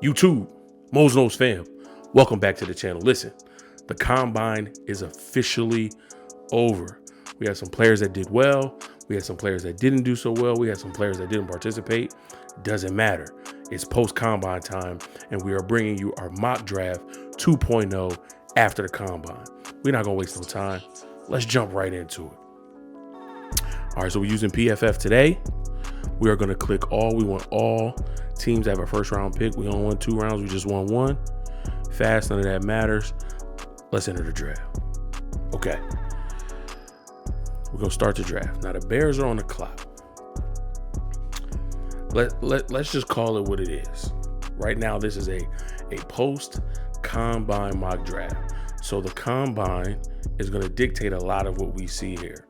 YouTube, Mose fam, welcome back to the channel. Listen, the combine is officially over. We had some players that did well. We had some players that didn't do so well. We had some players that didn't participate. Doesn't matter. It's post-combine time, and we are bringing you our mock draft 2.0 after the combine. We're not going to waste no time. Let's jump right into it. All right, so we're using PFF today. We are going to click all. We want all teams to have a first round pick. We don't want 2 rounds. We just want 1. Fast, none of that matters. Let's enter the draft. Okay. We're going to start the draft. Now, the Bears are on the clock. Let's just call it what it is. Right now, this is a post-combine mock draft. So the combine is going to dictate a lot of what we see here.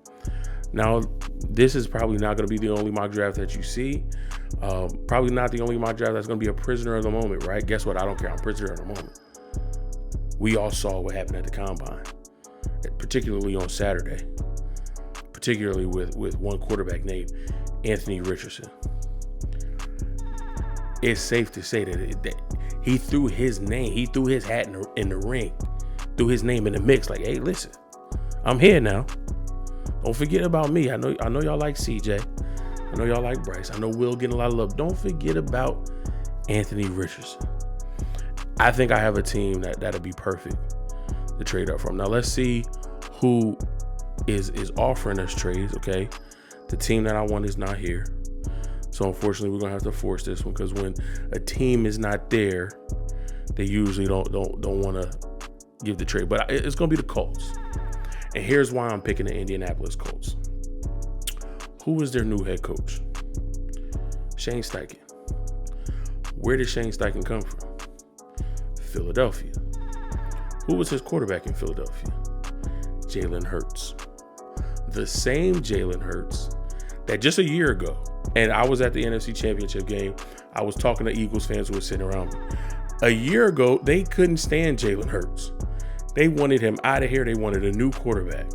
Now, this is probably not going to be the only mock draft that you see. Probably not the only mock draft that's going to be a prisoner of the moment, right? Guess what? I don't care. I'm prisoner of the moment. We all saw what happened at the combine, particularly on Saturday, particularly with one quarterback named Anthony Richardson. It's safe to say that he threw his name, he threw his hat in the ring, threw his name in the mix. Like, hey, listen, I'm here now. Don't forget about me. I know y'all like CJ. I know y'all like Bryce. I know Will getting a lot of love. Don't forget about Anthony Richardson. I think I have a team that'll be perfect to trade up from. Now let's see who is offering us trades. Okay, the team that I want is not here, so unfortunately we're gonna have to force this one, because when a team is not there, they usually don't want to give the trade. But it's gonna be the Colts. And here's why I'm picking the Indianapolis Colts. Who is their new head coach? Shane Steichen. Where did Shane Steichen come from? Philadelphia. Who was his quarterback in Philadelphia? Jalen Hurts. The same Jalen Hurts that just a year ago, and I was at the NFC Championship game, I was talking to Eagles fans who were sitting around me. A year ago, they couldn't stand Jalen Hurts. They wanted him out of here. They wanted a new quarterback.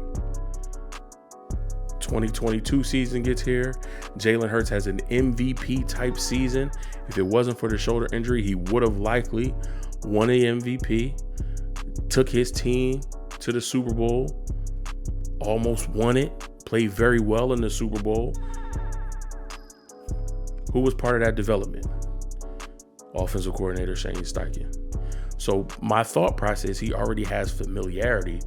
2022 season gets here. Jalen Hurts has an MVP type season. If it wasn't for the shoulder injury, he would have likely won an MVP. Took his team to the Super Bowl. Almost won it. Played very well in the Super Bowl. Who was part of that development? Offensive coordinator Shane Steichen. So my thought process, he already has familiarity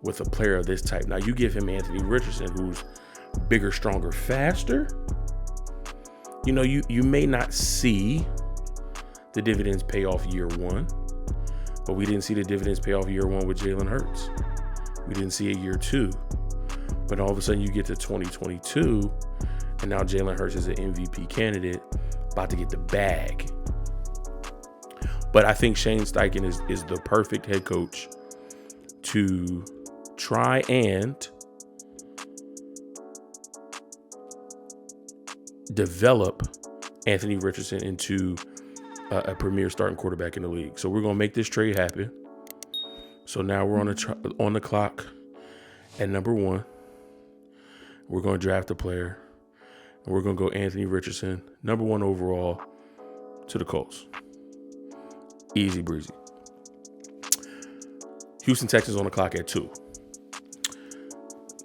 with a player of this type. Now you give him Anthony Richardson, who's bigger, stronger, faster. You know, you may not see the dividends pay off year 1, but we didn't see the dividends pay off year 1 with Jalen Hurts. We didn't see it year 2, but all of a sudden you get to 2022, and now Jalen Hurts is an MVP candidate, about to get the bag. But I think Shane Steichen is the perfect head coach to try and develop Anthony Richardson into a premier starting quarterback in the league. So we're going to make this trade happen. So now we're on the clock at number 1. We're going to draft a player, and we're going to go Anthony Richardson, number 1 overall, to the Colts. Easy breezy. Houston Texans on the clock at 2.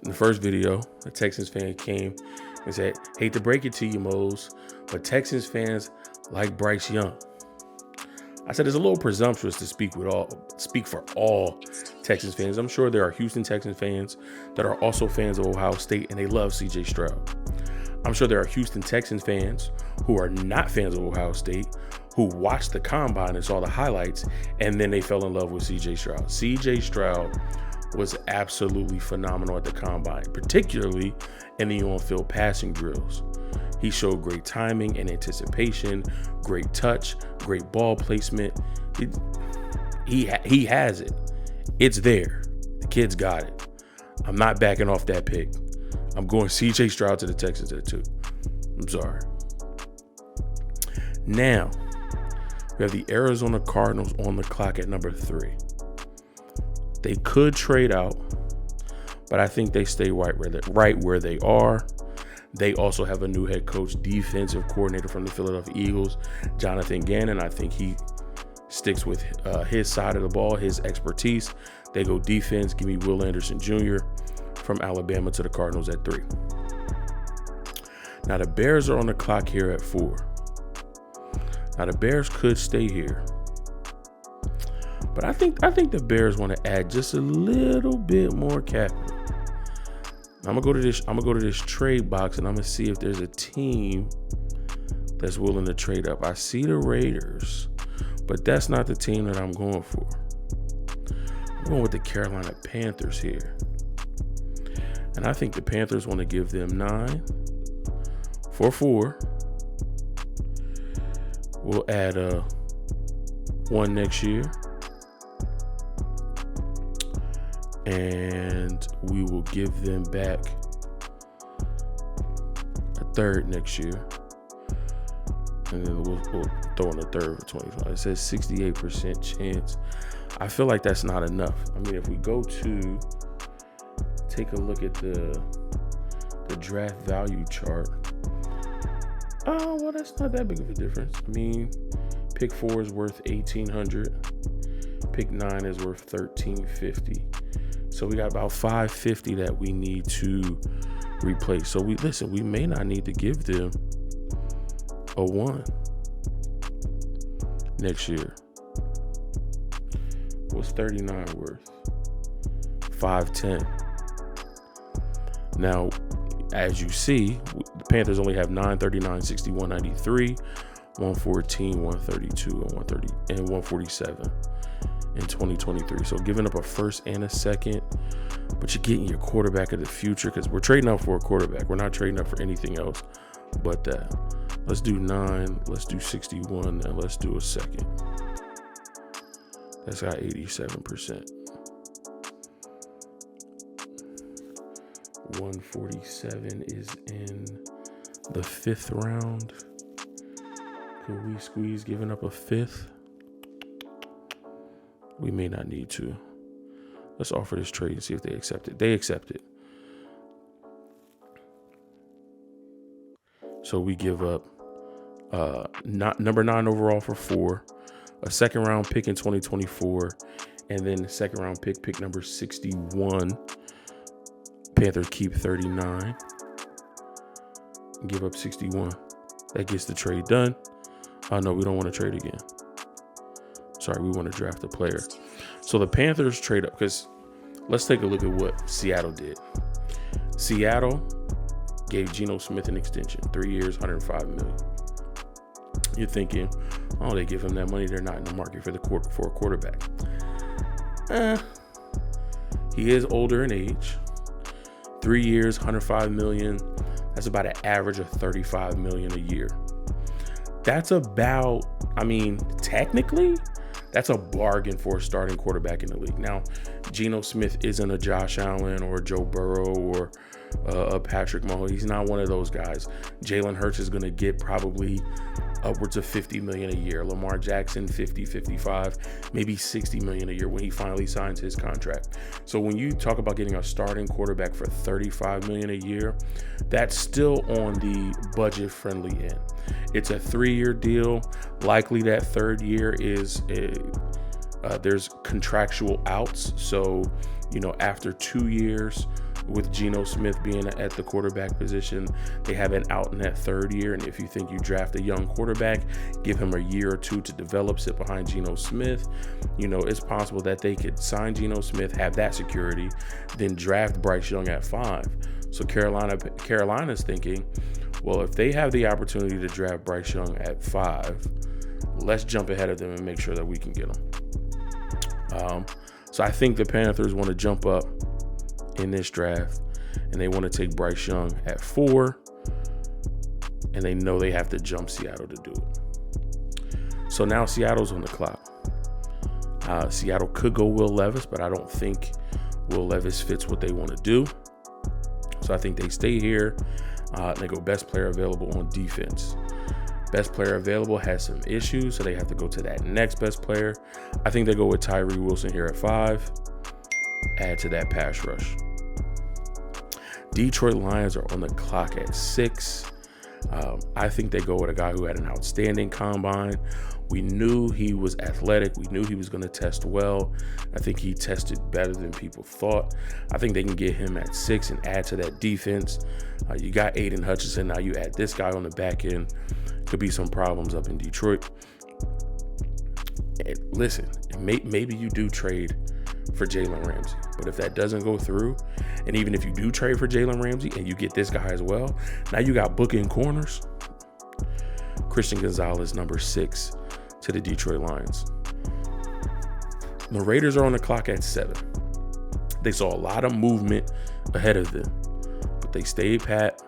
In the first video, a Texans fan came and said, hate to break it to you, Mose, but Texans fans like Bryce Young. I said it's a little presumptuous to speak for all Texans fans. I'm sure there are Houston Texans fans that are also fans of Ohio State, and they love CJ Stroud. I'm sure there are Houston Texans fans who are not fans of Ohio State, who watched the combine and saw the highlights, and then they fell in love with CJ Stroud. CJ Stroud was absolutely phenomenal at the combine, particularly in the on-field passing drills. He showed great timing and anticipation, great touch, great ball placement. He has it. It's there. The kid's got it. I'm not backing off that pick. I'm going CJ Stroud to the Texans at 2. I'm sorry. Now, we have the Arizona Cardinals on the clock at number 3. They could trade out, but I think they stay right where they are. They also have a new head coach, defensive coordinator from the Philadelphia Eagles, Jonathan Gannon. I think he sticks with his side of the ball, his expertise. They go defense. Give me Will Anderson Jr. from Alabama to the Cardinals at 3. Now the Bears are on the clock here at 4. Now the Bears could stay here, but I think the Bears want to add just a little bit more capital. I'm gonna go to this trade box and I'm gonna see if there's a team that's willing to trade up. I see the Raiders, but that's not the team that I'm going for. I'm going with the Carolina Panthers here. And I think the Panthers want to give them 9 for 4. We'll add 1 next year. And we will give them back a 3rd next year. And then we'll throw in a 3rd for 25. It says 68% chance. I feel like that's not enough. I mean, if we go to take a look at the draft value chart. Oh, well, that's not that big of a difference. I mean, pick 4 is worth $1,800. Pick 9 is worth $1,350. So we got about $550 that we need to replace. So we may not need to give them a 1 next year. What's 39 worth? 510. Now, as you see, the Panthers only have 9, 39, 61, 93, 114, 132, and 130 and 147 in 2023. So giving up a 1st and a 2nd, but you're getting your quarterback of the future, because we're trading up for a quarterback. We're not trading up for anything else but that. Let's do 9, let's do 61, and let's do a 2nd. That's got 87%. 147 is in the 5th round. Could we squeeze giving up a 5th? We may not need to. Let's offer this trade and see if they accept it. They accept it. So we give up number 9 overall for 4, a 2nd round pick in 2024, and then the 2nd round pick number 61. Panthers keep 39 and give up 61. That gets the trade done. Oh, no, we don't want to trade again. Sorry, we want to draft a player. So the Panthers trade up, because let's take a look at what Seattle did. Seattle gave Geno Smith an extension, 3 years, $105 million. You're thinking, oh, they give him that money. They're not in the market for a quarterback. He is older in age. 3 years, $105 million. That's about an average of $35 million a year. That's about, technically, that's a bargain for a starting quarterback in the league. Now, Geno Smith isn't a Josh Allen or a Joe Burrow or a Patrick Mahomes. He's not one of those guys. Jalen Hurts is going to get probably upwards of $50 million a year. Lamar Jackson, 50, 55, maybe $60 million a year when he finally signs his contract. So when you talk about getting a starting quarterback for $35 million a year, that's still on the budget-friendly end. It's a 3-year deal. Likely that 3rd year is there's contractual outs. So, after 2 years with Geno Smith being at the quarterback position, they have an out in that 3rd year. And if you think you draft a young quarterback, give him a year or 2 to develop, sit behind Geno Smith, it's possible that they could sign Geno Smith, have that security, then draft Bryce Young at 5. So Carolina's thinking, well, if they have the opportunity to draft Bryce Young at 5, let's jump ahead of them and make sure that we can get him. So I think the Panthers want to jump up in this draft, and they want to take Bryce Young at 4, and they know they have to jump Seattle to do it. So now Seattle's on the clock. Seattle could go Will Levis, but I don't think Will Levis fits what they want to do. So I think they stay here. They go best player available on defense. Best player available has some issues, so they have to go to that next best player. I think they go with Tyree Wilson here at 5. Add to that pass rush. Detroit Lions are on the clock at 6. I think they go with a guy who had an outstanding combine. We knew he was athletic. We knew he was going to test well. I think he tested better than people thought. I think they can get him at 6 and add to that defense. You got Aiden Hutchinson. Now you add this guy on the back end. Could be some problems up in Detroit. And listen, maybe you do trade for Jalen Ramsey. But if that doesn't go through, and even if you do trade for Jalen Ramsey and you get this guy as well, now you got bookend corners. Christian Gonzalez, number 6 to the Detroit Lions. The Raiders are on the clock at 7. They saw a lot of movement ahead of them, but they stayed pat,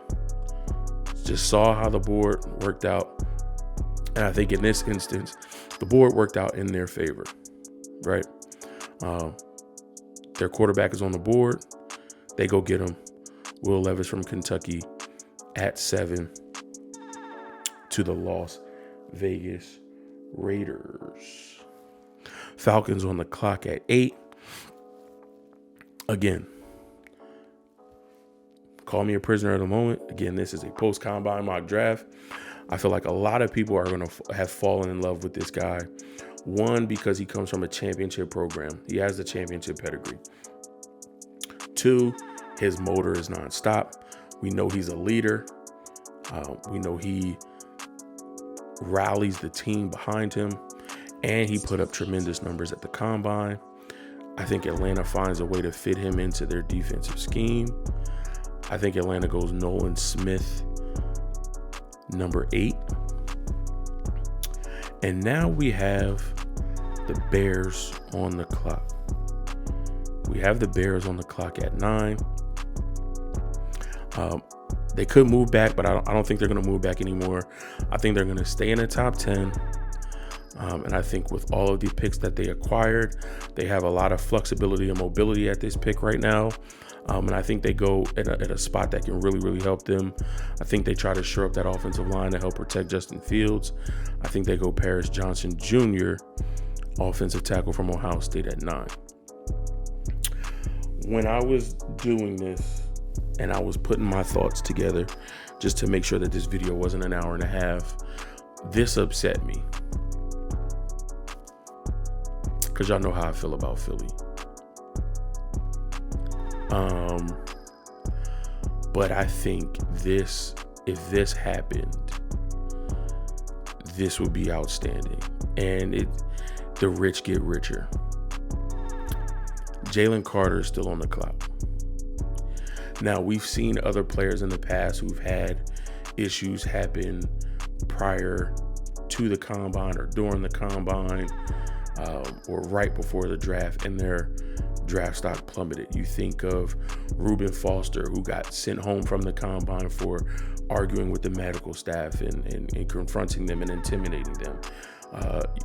just saw how the board worked out. And I think in this instance, the board worked out in their favor, right? Their quarterback is on the board. They go get him. Will Levis from Kentucky at 7 to the Las Vegas Raiders. Falcons on the clock at 8. Again, call me a prisoner at the moment. Again, this is a post-combine mock draft. I feel like a lot of people are going to have fallen in love with this guy. One, because he comes from a championship program. He has the championship pedigree. 2, his motor is nonstop. We know he's a leader. We know he rallies the team behind him, and he put up tremendous numbers at the combine. I think Atlanta finds a way to fit him into their defensive scheme. I think Atlanta goes Nolan Smith, number 8. And now we have the Bears on the clock. We have the Bears on the clock at 9. They could move back, but I don't think they're going to move back anymore. I think they're going to stay in the top 10. And I think with all of the picks that they acquired, they have a lot of flexibility and mobility at this pick right now. And I think they go at a spot that can really, really help them. I think they try to shore up that offensive line to help protect Justin Fields. I think they go Paris Johnson Jr., offensive tackle from Ohio State, at 9. When I was doing this and I was putting my thoughts together just to make sure that this video wasn't an hour and a half, this upset me. Because y'all know how I feel about Philly. But I think if this happened, this would be outstanding. And the rich get richer. Jalen Carter is still on the clock. Now, we've seen other players in the past who've had issues happen prior to the combine or during the combine, or right before the draft, and their draft stock plummeted. You think of Reuben Foster, who got sent home from the combine for arguing with the medical staff and confronting them and intimidating them.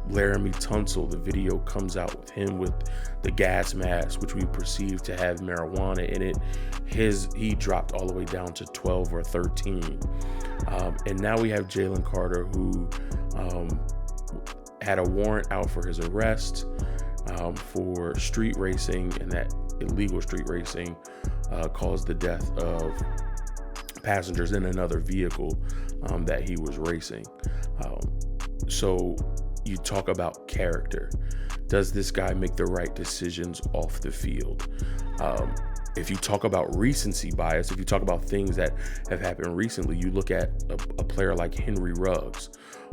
Laramie Tunsil, the video comes out with him with the gas mask, which we perceive to have marijuana in it. He dropped all the way down to 12 or 13. And now we have Jalen Carter, who had a warrant out for his arrest for street racing, and that illegal street racing caused the death of passengers in another vehicle that he was racing. So you talk about character. Does this guy make the right decisions off the field? If you talk about recency bias, if you talk about things that have happened recently, you look at a player like Henry Ruggs,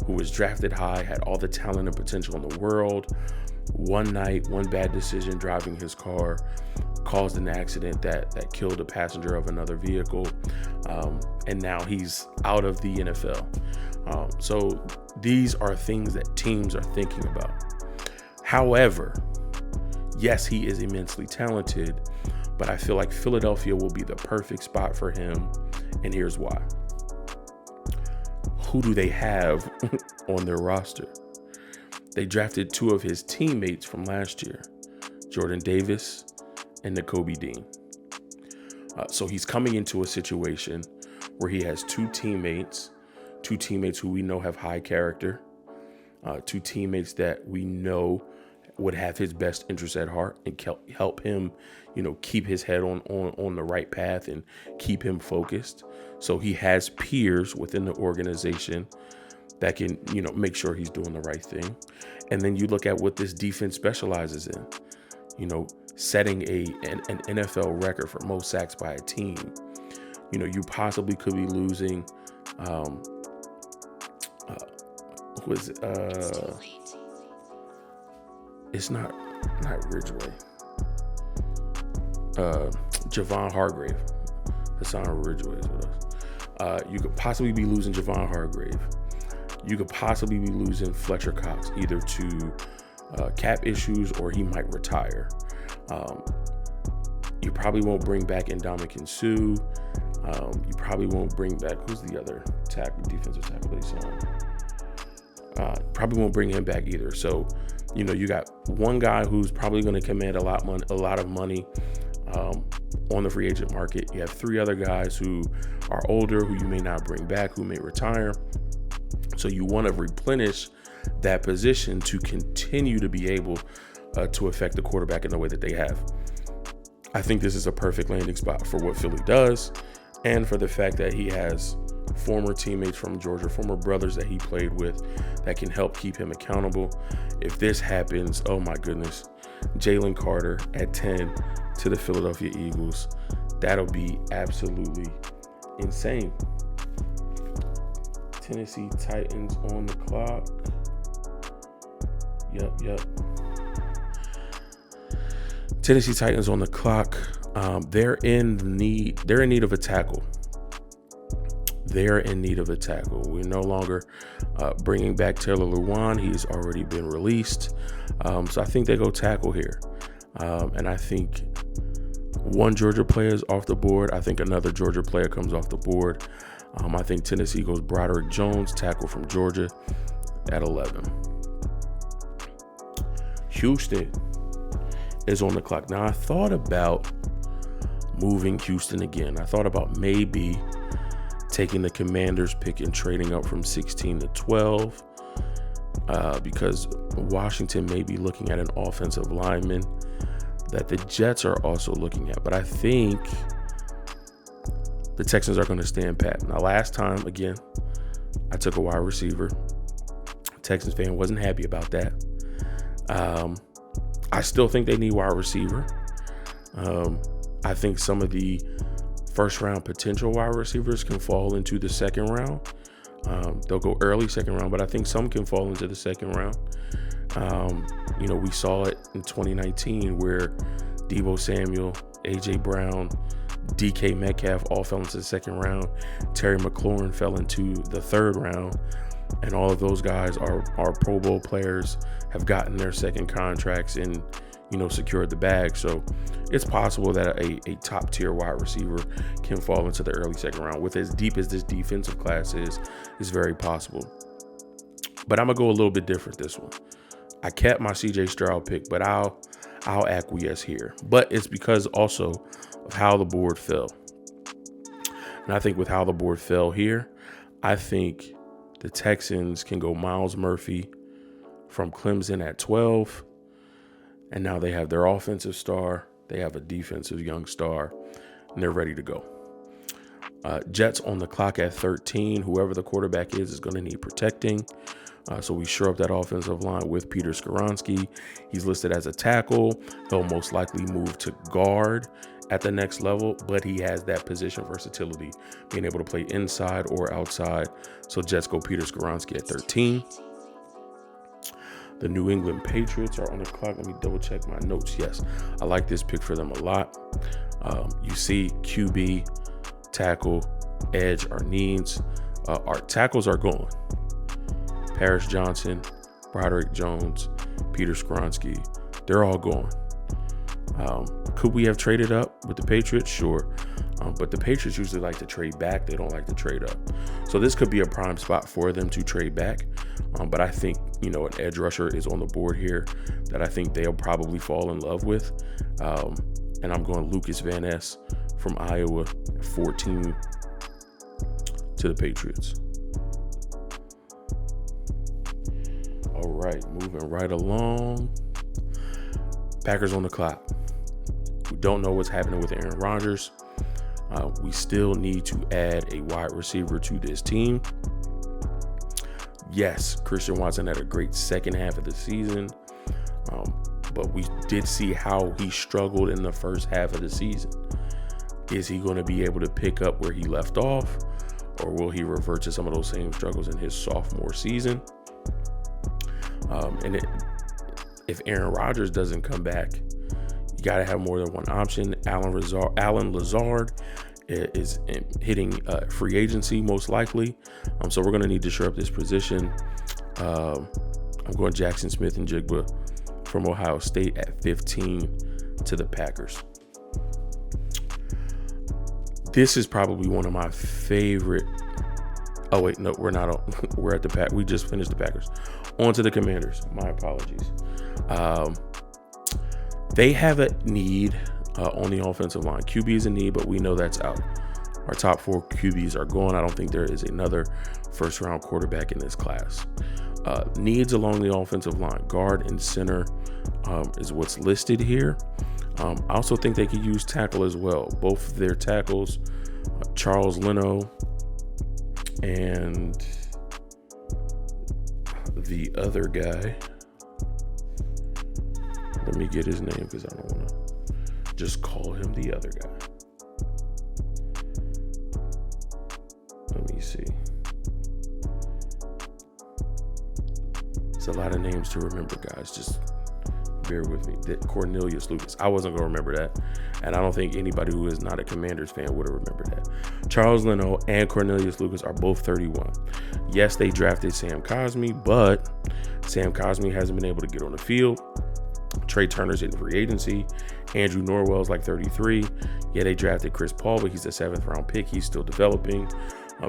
who was drafted high, had all the talent and potential in the world. One night, one bad decision driving his car caused an accident that killed a passenger of another vehicle. And now he's out of the NFL. So these are things that teams are thinking about. However, yes, he is immensely talented, but I feel like Philadelphia will be the perfect spot for him. And here's why. Who do they have on their roster? They drafted 2 of his teammates from last year, Jordan Davis and Nakobe Dean. So he's coming into a situation where he has 2 teammates who we know have high character, 2 teammates that we know would have his best interest at heart and help him, keep his head on the right path and keep him focused. So he has peers within the organization that can, make sure he's doing the right thing. And then you look at what this defense specializes in, setting an NFL record for most sacks by a team. You possibly could be losing, it's not Ridgeway. Javon Hargrave. Hassan Ridgeway is with us. You could possibly be losing Javon Hargrave. You could possibly be losing Fletcher Cox, either to cap issues or he might retire. You probably won't bring back Ndamukong Suh. You probably won't bring back, who's the other defensive tackle they signed? Probably won't bring him back either. So, you got one guy who's probably going to command a lot of money on the free agent market. You have three other guys who are older, who you may not bring back, who may retire. So you want to replenish that position to continue to be able to affect the quarterback in the way that they have. I think this is a perfect landing spot for what Philly does, and for the fact that he has former teammates from Georgia, former brothers that he played with that can help keep him accountable. If this happens, oh my goodness, Jalen Carter at 10 to the Philadelphia Eagles, that'll be absolutely insane. Tennessee Titans on the clock. Yep. Tennessee Titans on the clock. They're in need of a tackle. We're no longer bringing back Taylor Lewan. He's already been released. So I think they go tackle here. And I think one Georgia player is off the board. I think another Georgia player comes off the board. I think Tennessee goes Broderick Jones, tackle from Georgia, at 11. Houston is on the clock. Now, I thought about moving Houston again. I thought about maybe taking the Commanders pick and trading up from 16 to 12 because Washington may be looking at an offensive lineman that the Jets are also looking at. But I think the Texans are going to stand pat. Now, last time, again, I took a wide receiver. Texans fan wasn't happy about that. I still think they need wide receiver. I think some of the first round potential wide receivers can fall into the second round. They'll go early second round, but I think some can fall into the second round. We saw it in 2019 where Deebo Samuel, A.J. Brown, DK Metcalf all fell into the second round. Terry McLaurin fell into the third round. And all of those guys are Pro Bowl players, have gotten their second contracts and, secured the bag. So it's possible that a top tier wide receiver can fall into the early second round. With as deep as this defensive class is very possible. But I'm going to go a little bit different this one. I kept my CJ Stroud pick, but I'll acquiesce here. But it's because also of how the board fell. And I think with how the board fell here, I think the Texans can go Myles Murphy from Clemson at 12. And now they have their offensive star. They have a defensive young star. And they're ready to go. Jets on the clock at 13. Whoever the quarterback is going to need protecting. So we shore up that offensive line with Peter Skoronski. He's listed as a tackle. He'll most likely move to guard at the next level, but he has that position versatility, being able to play inside or outside. So Jets go Peter Skoronski at 13. The New England Patriots are on the clock. Let me double check my notes. Yes, I like this pick for them a lot. You see QB, tackle, edge are needs. Our tackles are gone. Paris Johnson, Broderick Jones, Peter Skoronski, they're all gone. Could we have traded up with the Patriots? Sure. But the Patriots usually like to trade back. They don't like to trade up. So this could be a prime spot for them to trade back. But I think, an edge rusher is on the board here that I think they'll probably fall in love with. And I'm going Lucas Van Ness from Iowa at 14 to the Patriots. All right, moving right along. Packers on the clock. We don't know what's happening with Aaron Rodgers. We still need to add a wide receiver to this team. Yes, Christian Watson had a great second half of the season, but we did see how he struggled in the first half of the season. Is he going to be able to pick up where he left off, or will he revert to some of those same struggles in his sophomore season? If Aaron Rodgers doesn't come back, you got to have more than one option. Allen Lazard is hitting free agency most likely. So we're going to need to shore up this position. I'm going Jackson Smith and Jigba from Ohio State at 15 to the Packers. This is probably one of my favorite. Oh, wait, no, we're not. We're at the Pack. We just finished the Packers. On to the Commanders. My apologies. They have a need on the offensive line. QB is a need, but we know that's out. Our top 4 QBs are gone. I don't think there is another first-round quarterback in this class. Needs along the offensive line. Guard and center is what's listed here. I also think they could use tackle as well. Both of their tackles, Charles Leno and the other guy. Let me get his name because I don't want to just call him the other guy. Let me see. It's a lot of names to remember, guys. Just bear with me. Cornelius Lucas. I wasn't going to remember that. And I don't think anybody who is not a Commanders fan would have remembered that. Charles Leno and Cornelius Lucas are both 31. Yes, they drafted Sam Cosmi, but Sam Cosmi hasn't been able to get on the field. Trey Turner's in free agency. Andrew Norwell's like 33. Yeah, they drafted Chris Paul, but he's a 7th round pick. He's still developing.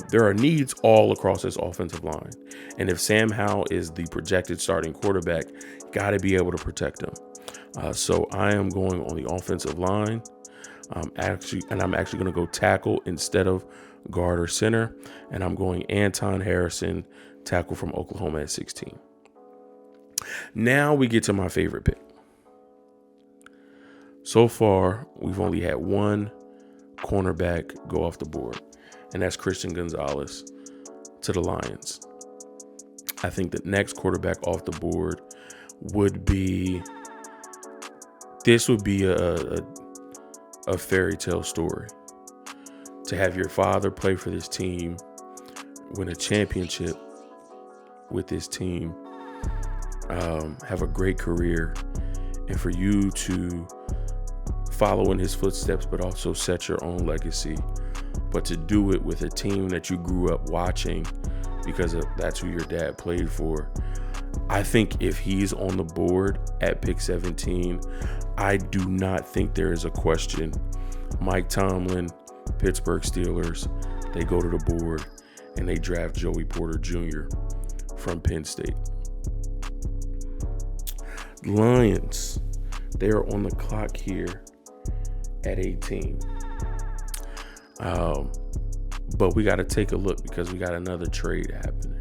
There are needs all across this offensive line. And if Sam Howell is the projected starting quarterback, got to be able to protect him. So I am going on the offensive line. I'm actually going to go tackle instead of guard or center. And I'm going Anton Harrison, tackle from Oklahoma at 16. Now we get to my favorite pick. So far, we've only had one cornerback go off the board, and that's Christian Gonzalez to the Lions. I think the next quarterback off the board would be a fairy tale story. To have your father play for this team, win a championship with this team, have a great career, and for you to follow in his footsteps, but also set your own legacy, but to do it with a team that you grew up watching because that's who your dad played for. I think if he's on the board at pick 17, I do not think there is a question. Mike Tomlin, Pittsburgh Steelers, they go to the board and they draft Joey Porter Jr. from Penn State. Lions, they are on the clock here at 18. But we got to take a look because we got another trade happening.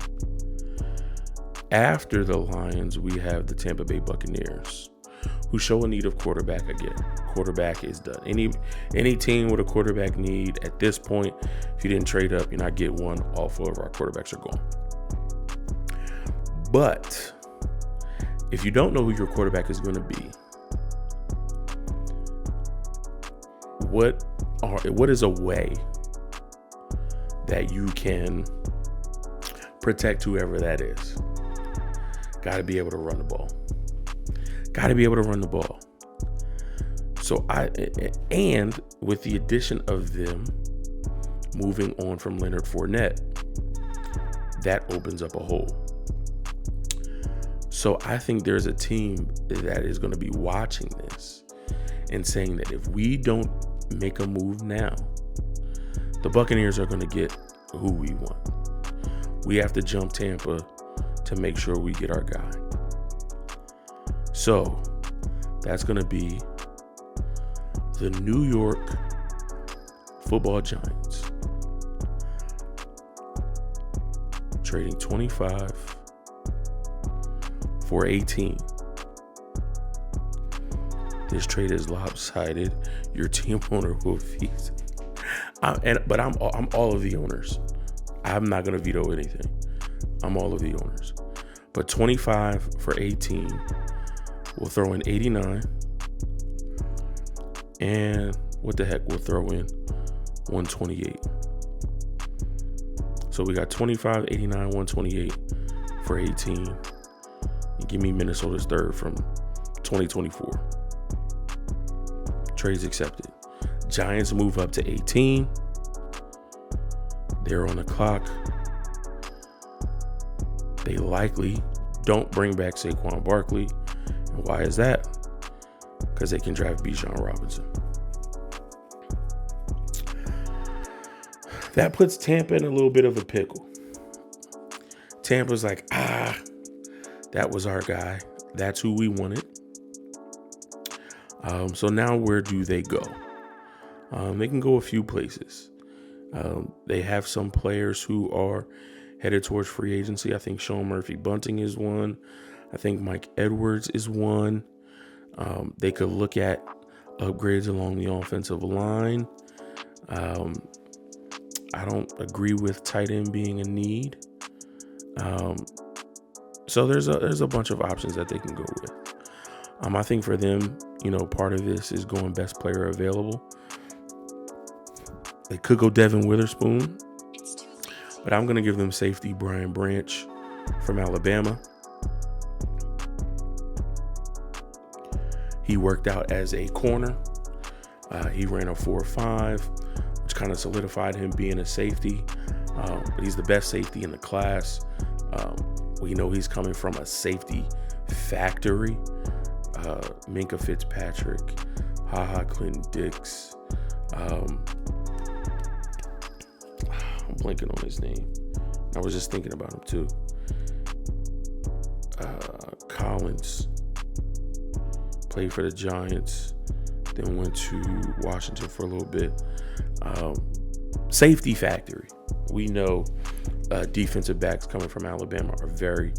After the Lions, we have the Tampa Bay Buccaneers, who show a need of quarterback again. Quarterback is done. Any team with a quarterback need at this point, if you didn't trade up, you're not getting one. All 4 of our quarterbacks are gone. But if you don't know who your quarterback is going to be, what is a way that you can protect whoever that is? Got to be able to run the ball. So and with the addition of them moving on from Leonard Fournette, that opens up a hole. So I think there's a team that is going to be watching this and saying that if we don't make a move now, the Buccaneers are going to get who we want. We have to jump Tampa to make sure we get our guy. So that's going to be the New York Football Giants trading 25 for 18 This trade is lopsided. Your team owner will veto. But I'm all of the owners. I'm not gonna veto anything. I'm all of the owners. But 25 for 18. We'll throw in 89. And what the heck? We'll throw in 128. So we got 25, 89, 128 for 18. And give me Minnesota's third from 2024. Trades accepted. Giants move up to 18. They're on the clock. They likely don't bring back Saquon Barkley. And why is that? Because they can draft Bijan Robinson. That puts Tampa in a little bit of a pickle. Tampa's like, that was our guy. That's who we wanted. So now where do they go? They can go a few places. They have some players who are headed towards free agency. I think Sean Murphy-Bunting is one. I think Mike Edwards is one. They could look at upgrades along the offensive line. I don't agree with tight end being a need. So there's a bunch of options that they can go with. I think for them, part of this is going best player available. They could go Devin Witherspoon, but I'm going to give them safety Brian Branch from Alabama. He worked out as a corner. He ran a 4.5, which kind of solidified him being a safety. But he's the best safety in the class. We know he's coming from a safety factory. Minka Fitzpatrick, Clinton Dix. I'm blanking on his name. I was just thinking about him too. Collins played for the Giants, then went to Washington for a little bit. Safety factory. We know defensive backs coming from Alabama are very,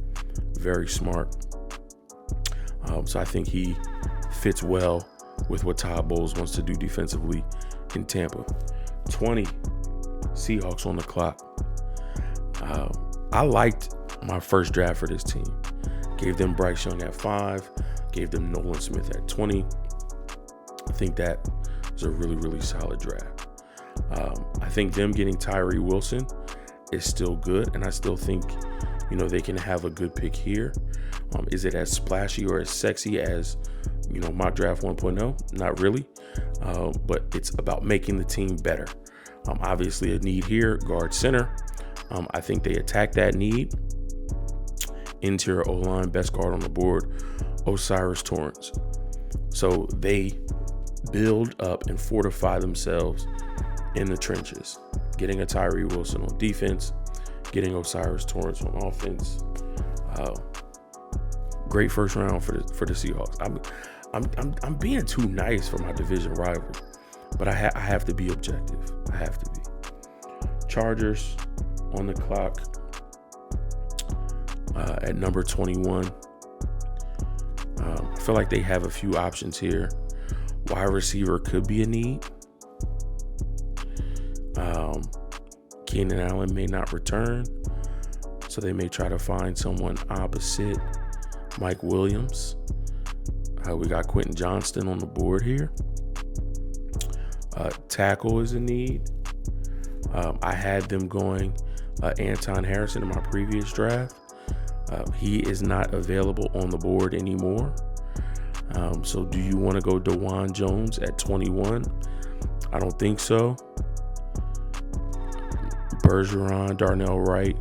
very smart. So I think he fits well with what Todd Bowles wants to do defensively in Tampa. 20 Seahawks on the clock. I liked my first draft for this team. Gave them Bryce Young at 5. Gave them Nolan Smith at 20. I think that was a really, really solid draft. I think them getting Tyree Wilson is still good, and I still think, they can have a good pick here. Is it as splashy or as sexy as, mock draft 1.0? Not really, but it's about making the team better. Obviously a need here, guard center. I think they attack that need. Interior O-line, best guard on the board, Osiris Torrance. So they build up and fortify themselves in the trenches, getting a Tyree Wilson on defense, getting Osiris Torrance on offense. Great first round for the Seahawks. I'm being too nice for my division rival, but I have to be objective. I have to be. Chargers on the clock at number 21. I feel like they have a few options here. Wide receiver could be a need. Keenan Allen may not return, so they may try to find someone opposite Mike Williams. We got Quentin Johnston on the board here. Tackle is a need. I had them going Anton Harrison in my previous draft. He is not available on the board anymore. So do you want to go DeJuan Jones at 21? I don't think so. Bergeron, Darnell Wright,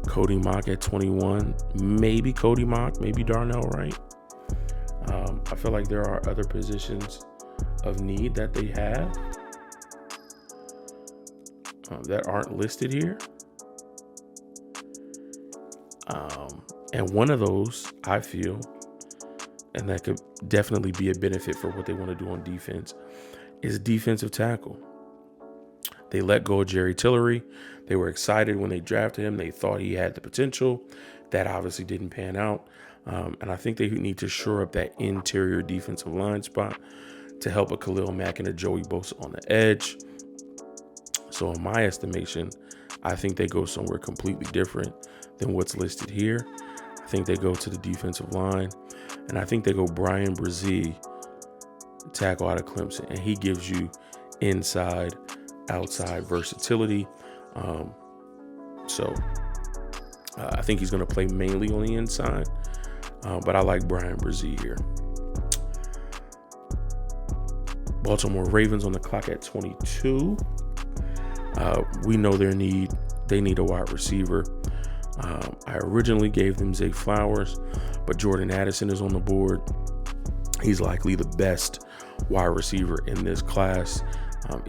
Cody Mock at 21. Maybe Cody Mock, maybe Darnell Wright. I feel like there are other positions of need that they have that aren't listed here. And one of those, I feel, and that could definitely be a benefit for what they want to do on defense, is defensive tackle. They let go of Jerry Tillery. They were excited when they drafted him. They thought he had the potential. That obviously didn't pan out. And I think they need to shore up that interior defensive line spot to help a Khalil Mack and a Joey Bosa on the edge. So in my estimation, I think they go somewhere completely different than what's listed here. I think they go to the defensive line, and I think they go Brian Brzee, tackle out of Clemson, and he gives you inside, outside versatility. I think he's going to play mainly on the inside, but I like Brian Brzee here. Baltimore Ravens on the clock at 22. We know they need a wide receiver. I originally gave them Zay Flowers, but Jordan Addison is on the board. He's likely the best wide receiver in this class,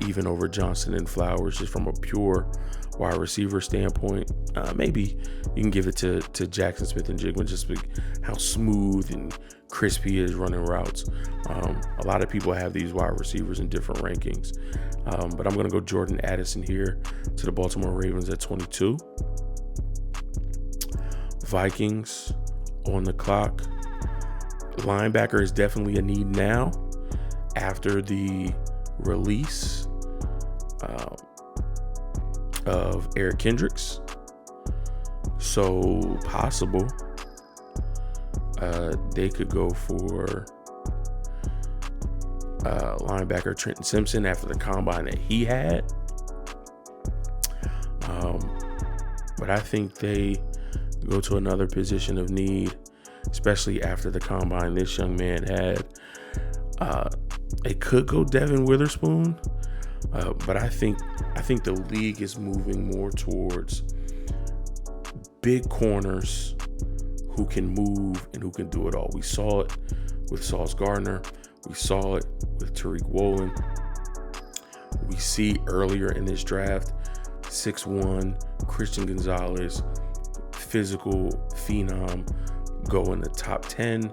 even over Johnson and Flowers, just from a pure wide receiver standpoint. Maybe you can give it to Jackson Smith and Jigma, just how smooth and crisp he is running routes. A lot of people have these wide receivers in different rankings, but I'm going to go Jordan Addison here to the Baltimore Ravens at 22. Vikings on the clock. Linebacker is definitely a need now after the release of Eric Kendricks. So possible they could go for linebacker Trenton Simpson after the combine that he had. But I think they go to another position of need, especially after the combine this young man had. It could go Devin Witherspoon, but I think the league is moving more towards big corners who can move and who can do it all. We saw it with Sauce Gardner. We saw it with Tariq Woolen. We see earlier in this draft, 6'1", Christian Gonzalez, physical phenom, go in the top 10.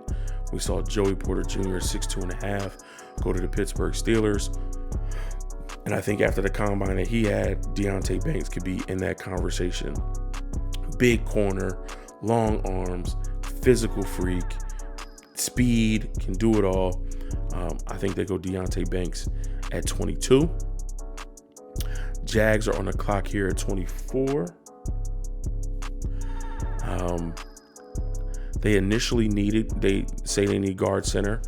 We saw Joey Porter Jr., 6'2.5", go to the Pittsburgh Steelers. And I think after the combine that he had, Deonte Banks could be in that conversation. Big corner, long arms, physical freak, speed, can do it all. I think they go Deonte Banks at 22. Jags are on the clock here at 24. They say they need guard center.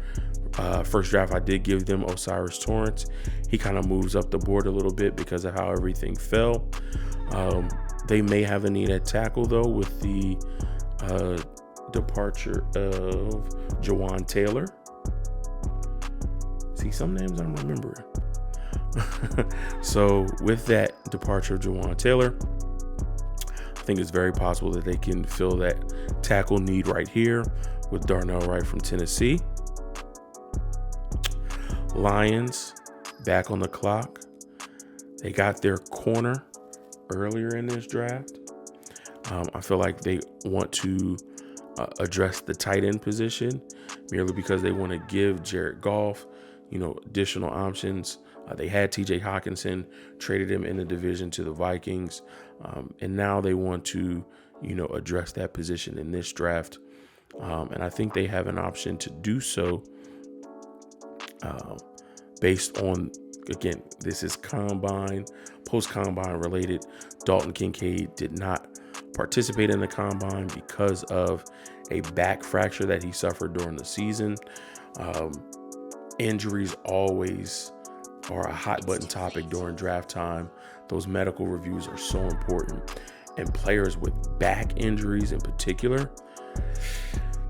First draft, I did give them Osiris Torrance. He kind of moves up the board a little bit because of how everything fell. They may have a need at tackle, though, with the departure of Jawan Taylor. See, some names I'm remembering. So with that departure of Jawan Taylor, I think it's very possible that they can fill that tackle need right here with Darnell Wright from Tennessee. Lions back on the clock. They got their corner earlier in this draft. I feel like they want to address the tight end position merely because they want to give Jared Goff, additional options. They had TJ Hawkinson, traded him in the division to the Vikings, and now they want to, address that position in this draft. And I think they have an option to do so based on, again, this is post-combine related. Dalton Kincaid did not participate in the combine because of a back fracture that he suffered during the season. Injuries always are a hot button topic during draft time. Those medical reviews are so important. And players with back injuries in particular,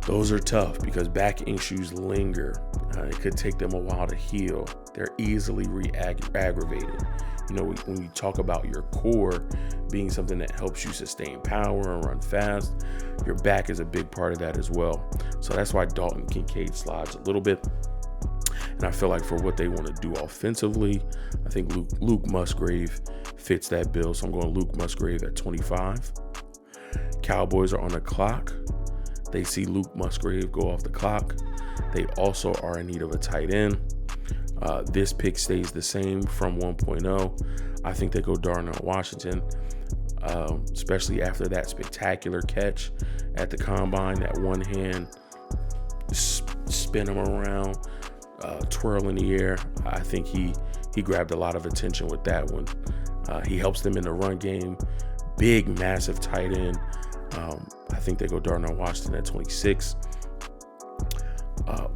those are tough because back issues linger. It could take them a while to heal. They're easily aggravated. When you talk about your core being something that helps you sustain power and run fast, your back is a big part of that as well. So that's why Dalton Kincaid slides a little bit. And I feel like for what they want to do offensively, I think Luke Musgrave fits that bill. So I'm going Luke Musgrave at 25. Cowboys are on the clock. They see Luke Musgrave go off the clock. They also are in need of a tight end. This pick stays the same from 1.0. I think they go Darnell Washington, especially after that spectacular catch at the combine, that one-hand spin him around, twirl in the air. I think he grabbed a lot of attention with that one. He helps them in the run game. Big, massive tight end. I think they go Darnell Washington at 26.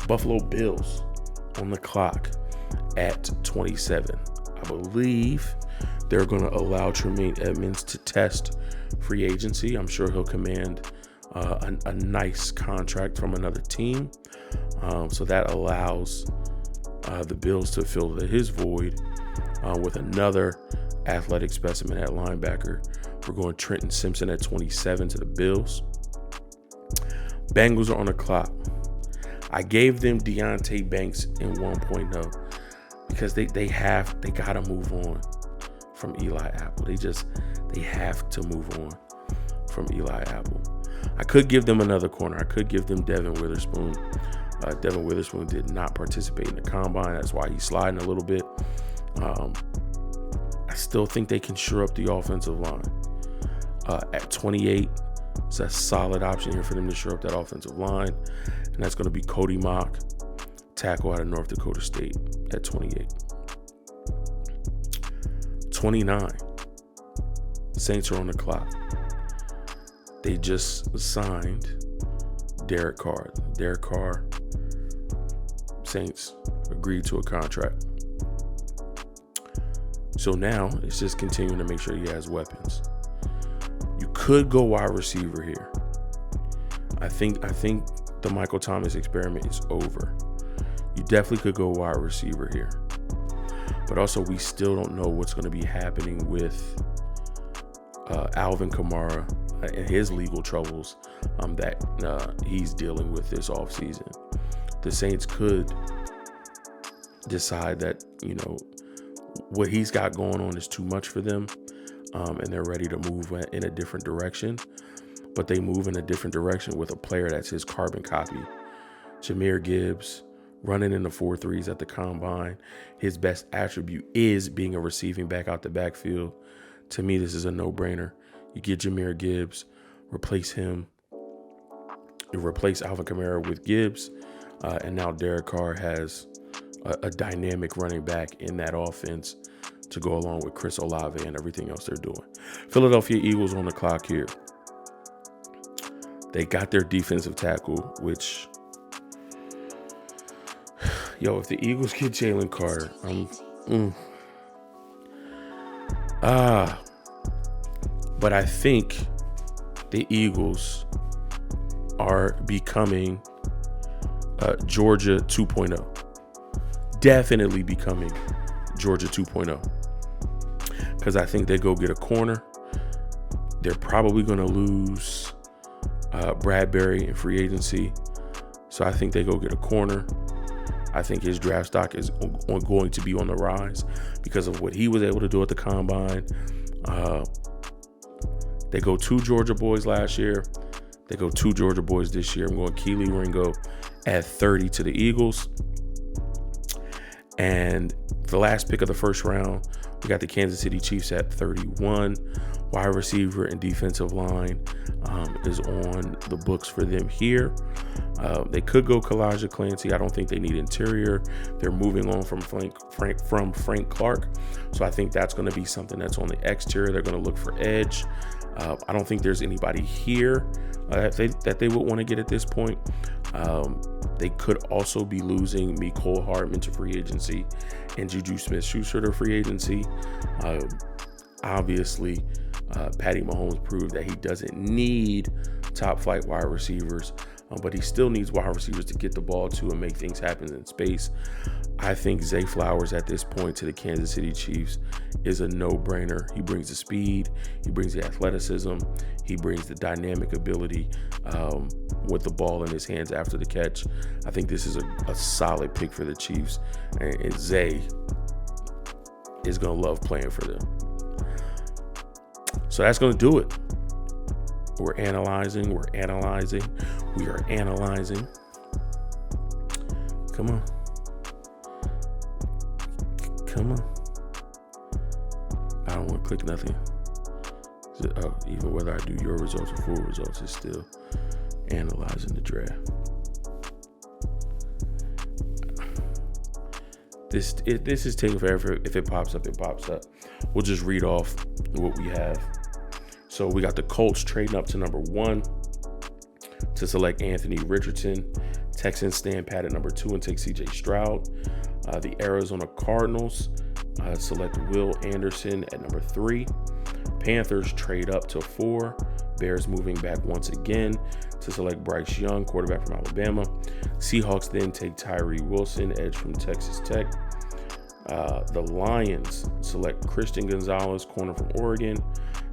Buffalo Bills on the clock at 27. I believe they're going to allow Tremaine Edmonds to test free agency. I'm sure he'll command a nice contract from another team. So that allows the Bills to fill his void with another athletic specimen at linebacker. We're going Trenton Simpson at 27 to the Bills. Bengals are on the clock. I gave them Deonte Banks in 1.0 because they got to move on from Eli Apple. They have to move on from Eli Apple. I could give them another corner. I could give them Devin Witherspoon. Devin Witherspoon did not participate in the combine. That's why he's sliding a little bit. I still think they can shore up the offensive line. At 28, it's a solid option here for them to shore up that offensive line. And that's going to be Cody Mock, tackle out of North Dakota State at 28. 29, Saints are on the clock. They just signed Derek Carr. Derek Carr, Saints agreed to a contract. So now it's just continuing to make sure he has weapons. You could go wide receiver here. I think the Michael Thomas experiment is over. You definitely could go wide receiver here. But also, we still don't know what's going to be happening with Alvin Kamara and his legal troubles that he's dealing with this offseason. The Saints could decide that, what he's got going on is too much for them, and they're ready to move in a different direction. But they move in a different direction with a player that's his carbon copy. Jahmyr Gibbs, running in the 4.3s at the combine. His best attribute is being a receiving back out the backfield. To me, this is a no-brainer. You get Jahmyr Gibbs, replace him. You replace Alvin Kamara with Gibbs, and now Derek Carr has a dynamic running back in that offense to go along with Chris Olave and everything else they're doing. Philadelphia Eagles on the clock here. They got their defensive tackle, which, if the Eagles get Jalen Carter, but I think the Eagles are becoming Georgia 2.0. Definitely becoming Georgia 2.0. Because I think they go get a corner. They're probably going to lose Bradbury in free agency. So I think they go get a corner. I think his draft stock is going to be on the rise because of what he was able to do at the combine. They go 2 Georgia boys last year. They go 2 Georgia boys this year. I'm going Keely Ringo at 30 to the Eagles. And the last pick of the first round, we got the Kansas City Chiefs at 31. Wide receiver and defensive line is on the books for them here. They could go Kalijah Clancy. I don't think they need interior. They're moving on from Frank Clark. So I think that's going to be something that's on the exterior. They're going to look for edge. I don't think there's anybody here that they would want to get at this point. They could also be losing Mecole Hardman to free agency and Juju Smith-Schuster to free agency. Obviously, Patty Mahomes proved that he doesn't need top flight wide receivers, but he still needs wide receivers to get the ball to and make things happen in space. I think Zay Flowers at this point to the Kansas City Chiefs is a no-brainer. He brings the speed, he brings the athleticism, he brings the dynamic ability with the ball in his hands after the catch. I think this is a solid pick for the Chiefs, and Zay is going to love playing for them. So that's going to do it. We're analyzing. We are analyzing. Come on. I don't want to click nothing. Even whether I do your results or full results, it's still analyzing the draft. this is taking forever. If it pops up, it pops up. We'll just read off what we have. So we got the Colts trading up to number 1 to select Anthony Richardson. Texans stand pat at number 2 and take C.J. Stroud. The Arizona Cardinals select Will Anderson at number 3. Panthers trade up to 4. Bears moving back once again to select Bryce Young, quarterback from Alabama. Seahawks then take Tyree Wilson, edge from Texas Tech. The Lions select Christian Gonzalez, corner from Oregon.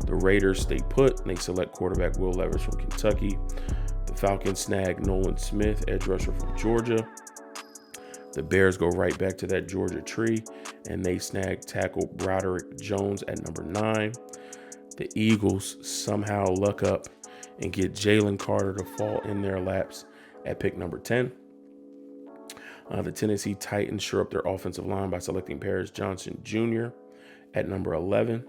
The Raiders stay put, and they select quarterback Will Levis from Kentucky. The Falcons snag Nolan Smith, edge rusher from Georgia. The Bears go right back to that Georgia tree, and they snag tackle Broderick Jones at number 9. The Eagles somehow luck up and get Jalen Carter to fall in their laps at pick number 10. The Tennessee Titans shore up their offensive line by selecting Paris Johnson Jr. at number 11.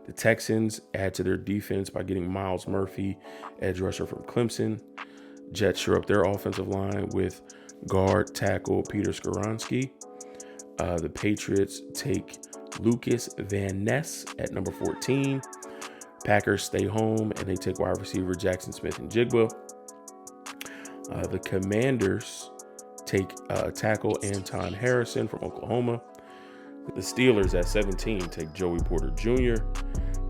The Texans add to their defense by getting Myles Murphy, edge rusher from Clemson. Jets shore up their offensive line with guard tackle Peter Skoronski. The Patriots take Lucas Van Ness at number 14. Packers stay home and they take wide receiver Jackson Smith and Jigba. The Commanders take tackle Anton Harrison from Oklahoma. The Steelers at 17 take Joey Porter Jr.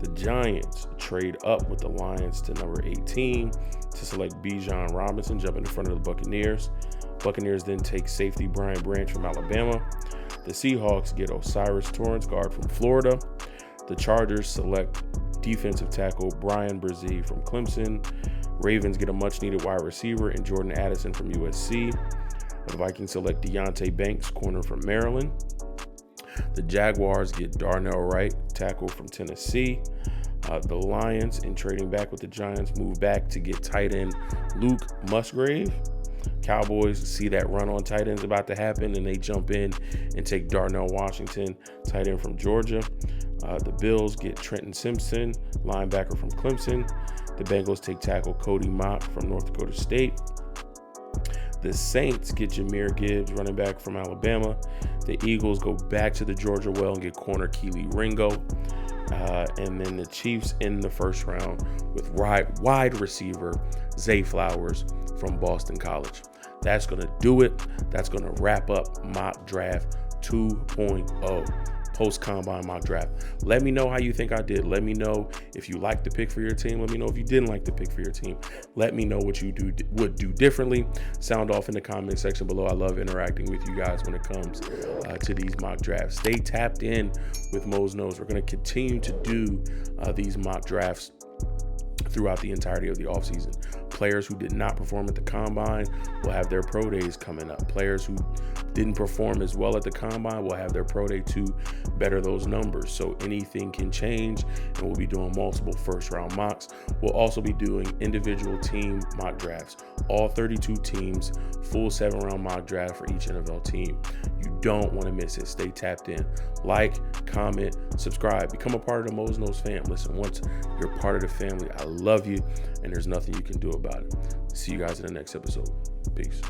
The Giants trade up with the Lions to number 18 to select Bijan Robinson, jumping in front of the Buccaneers. Buccaneers then take safety Brian Branch from Alabama. The Seahawks get Osiris Torrance, guard from Florida. The Chargers select defensive tackle Brian Brzee from Clemson. Ravens get a much-needed wide receiver in Jordan Addison from USC. The Vikings select Deontay Banks, corner from Maryland. The Jaguars get Darnell Wright, tackle from Tennessee. The Lions, in trading back with the Giants, move back to get tight end Luke Musgrave. Cowboys see that run on tight ends about to happen, and they jump in and take Darnell Washington, tight end from Georgia. The Bills get Trenton Simpson, linebacker from Clemson. The Bengals take tackle Cody Mott from North Dakota State. The Saints get Jahmyr Gibbs, running back from Alabama. The Eagles go back to the Georgia well and get corner Keely Ringo. And then the Chiefs in the first round with wide receiver Zay Flowers from Boston College. That's going to do it. That's going to wrap up Mock Draft 2.0. Post-combine mock draft. Let me know how you think I did. Let me know if you liked the pick for your team. Let me know if you didn't like the pick for your team. Let me know what you would do differently. Sound off in the comment section below. I love interacting with you guys when it comes to these mock drafts. Stay tapped in with Mose Knows. We're going to continue to do these mock drafts throughout the entirety of the offseason. Players who did not perform at the combine will have their pro days coming up. Players who didn't perform as well at the combine will have their pro day to better those numbers. So anything can change, and we'll be doing multiple first round mocks. We'll also be doing individual team mock drafts, all 32 teams, full 7-round mock draft for each NFL team. You don't want to miss it. Stay tapped in. Like, comment, subscribe, become a part of the Mose Knows fam. Listen, once you're part of the family, I love you, and there's nothing you can do about it. See you guys in the next episode. Peace.